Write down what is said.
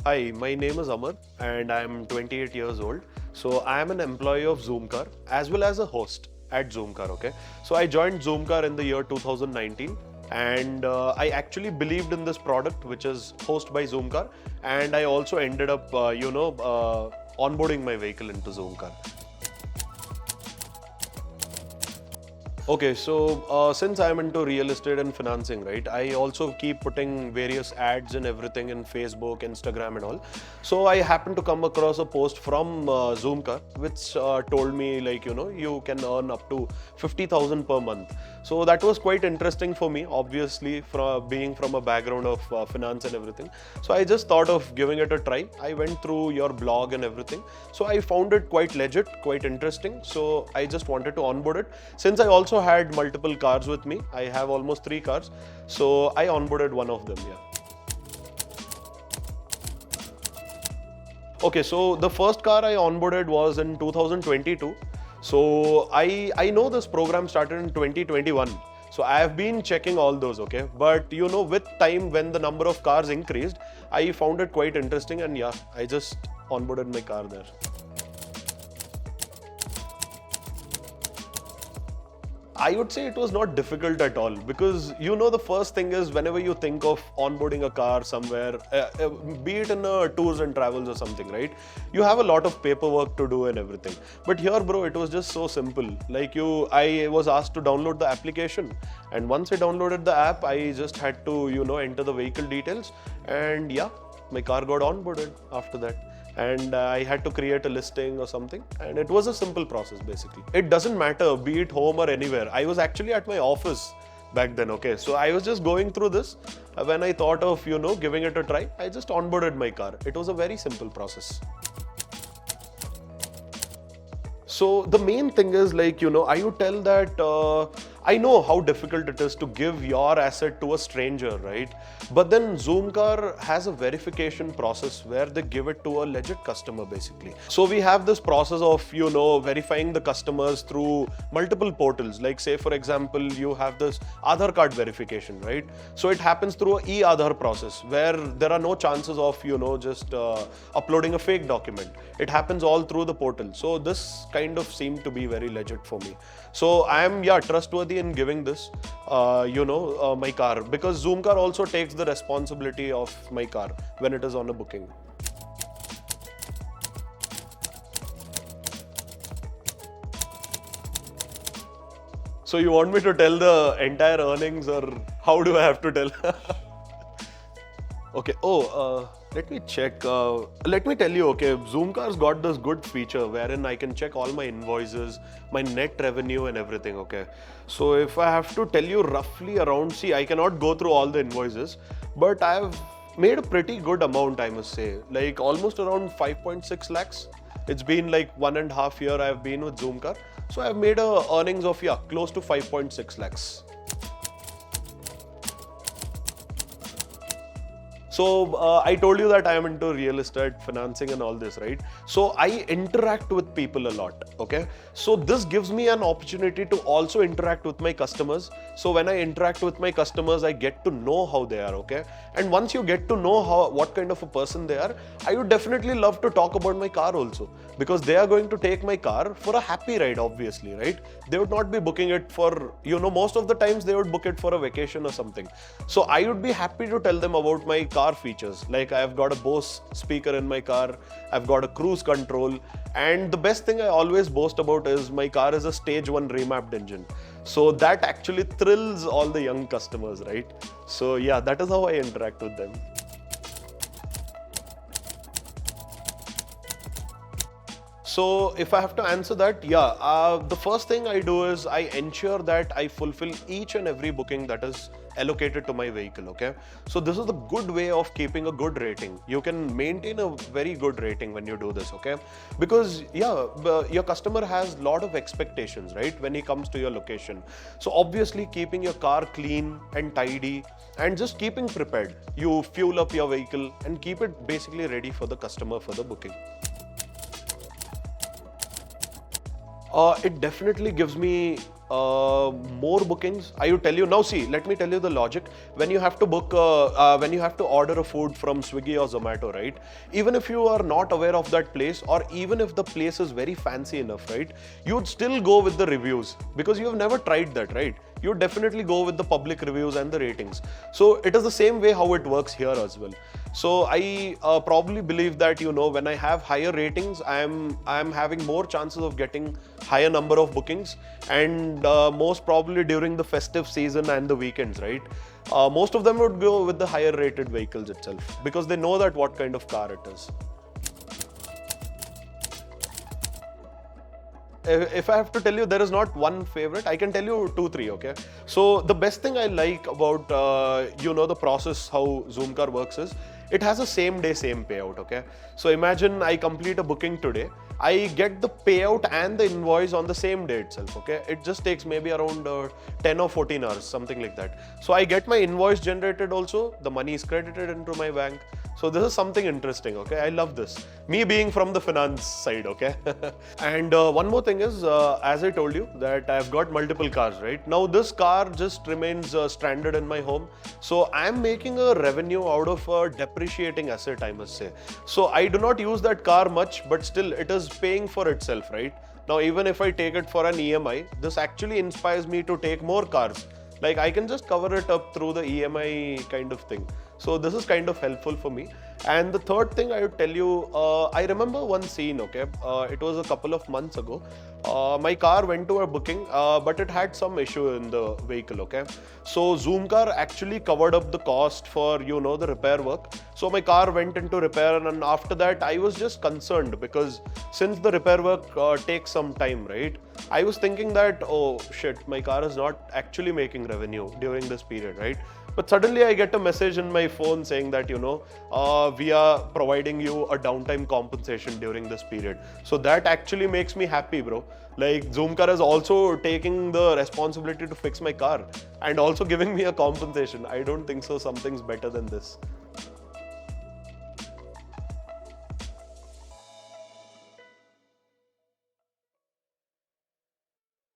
Hi, my name is Amar and I am 28 years old. So I am an employee of Zoomcar as well as a host at Zoomcar. Okay, so I joined Zoomcar in the year 2019 and I actually believed in this product which is hosted by Zoomcar, and I also ended up onboarding my vehicle into Zoomcar. Okay, so since I'm into real estate and financing, right, I also keep putting various ads and everything in Facebook, Instagram, and all. So I happened to come across a post from Zoomcar, which told me like you can earn up to 50,000 per month. So that was quite interesting for me, obviously, from being from a background of finance and everything. So I just thought of giving it a try. I went through your blog and everything. So I found it quite legit, quite interesting. So I just wanted to onboard it. Since I also had multiple cars with me, I have almost 3 cars. So I onboarded one of them, yeah. Okay, so the first car I onboarded was in 2022. So I know this program started in 2021. So I have been checking all those, okay? But with time when the number of cars increased, I found it quite interesting, and yeah, I just onboarded my car there. I would say it was not difficult at all, because the first thing is whenever you think of onboarding a car somewhere, be it in a tours and travels or something, right? You have a lot of paperwork to do and everything. But here, bro, it was just so simple. Like I was asked to download the application, and once I downloaded the app, I just had to enter the vehicle details, and yeah, my car got onboarded after that. And I had to create a listing or something, and it was a simple process basically. It doesn't matter, be it home or anywhere. I was actually at my office back then, okay? So I was just going through this. When I thought of, giving it a try, I just onboarded my car. It was a very simple process. So the main thing is like, I would tell that I know how difficult it is to give your asset to a stranger, right? But then Zoomcar has a verification process where they give it to a legit customer basically. So we have this process of, verifying the customers through multiple portals. Like say, for example, you have this Aadhaar card verification, right? So it happens through a e-Aadhaar process where there are no chances of, just uploading a fake document. It happens all through the portal. So this kind of seemed to be very legit for me. So I am, trustworthy in giving this, my car, because Zoomcar also takes the responsibility of my car when it is on a booking. So you want me to tell the entire earnings, or how do I have to tell? Okay. Let me check. Let me tell you, okay, Zoomcar's got this good feature wherein I can check all my invoices, my net revenue and everything, okay? So if I have to tell you roughly around, see, I cannot go through all the invoices, but I have made a pretty good amount, I must say, like almost around 5.6 lakhs. It's been like 1.5 years I've been with Zoomcar. So I've made earnings of, close to 5.6 lakhs. So I told you that I am into real estate, financing and all this, right? So I interact with people a lot, okay? So this gives me an opportunity to also interact with my customers. So when I interact with my customers, I get to know how they are, okay? And once you get to know what kind of a person they are, I would definitely love to talk about my car also, because they are going to take my car for a happy ride, obviously, right? They would not be booking it for, most of the times they would book it for a vacation or something. So I would be happy to tell them about my car features. Like I've got a Bose speaker in my car, I've got a cruise control, and the best thing I always boast about is my car is a stage 1 remapped engine. So that actually thrills all the young customers, right? So yeah, that is how I interact with them. So if I have to answer that, the first thing I do is I ensure that I fulfill each and every booking that is allocated to my vehicle, okay? So this is the good way of keeping a good rating. You can maintain a very good rating when you do this, okay? Because your customer has a lot of expectations, right? When he comes to your location. So obviously keeping your car clean and tidy and just keeping prepared. You fuel up your vehicle and keep it basically ready for the customer for the booking. It definitely gives me more bookings. I would tell you now. See, let me tell you the logic. When you have to book, when you have to order a food from Swiggy or Zomato, right? Even if you are not aware of that place, or even if the place is very fancy enough, right? You'd still go with the reviews because you have never tried that, right? You definitely go with the public reviews and the ratings. So it is the same way how it works here as well. So I probably believe that, you know, when I have higher ratings, I'm having more chances of getting higher number of bookings, and most probably during the festive season and the weekends, right? Most of them would go with the higher rated vehicles itself because they know that what kind of car it is. If I have to tell you, there is not one favorite. I can tell you 2, 3. Okay. So the best thing I like about you know, the process how Zoomcar works is it has a same day same payout. Okay. So imagine I complete a booking today. I get the payout and the invoice on the same day itself. Okay. It just takes maybe around 10 or 14 hours, something like that. So I get my invoice generated also. The money is credited into my bank. So this is something interesting, okay? I love this. Me being from the finance side, okay? And one more thing is, as I told you, that I've got multiple cars, right? Now this car just remains stranded in my home. So I'm making a revenue out of a depreciating asset, I must say. So I do not use that car much, but still it is paying for itself, right? Now even if I take it for an EMI, this actually inspires me to take more cars. Like I can just cover it up through the EMI kind of thing. So this is kind of helpful for me. And the third thing I would tell you, I remember one scene, okay? It was a couple of months ago. My car went to a booking, but it had some issue in the vehicle, okay? So Zoomcar actually covered up the cost for, you know, the repair work. So my car went into repair, and after that I was just concerned because since the repair work takes some time, right? I was thinking that, oh shit, my car is not actually making revenue during this period, right? But suddenly I get a message in my phone saying that, you know, we are providing you a downtime compensation during this period. So that actually makes me happy, bro. Like Zoomcar is also taking the responsibility to fix my car and also giving me a compensation. I don't think so something's better than this.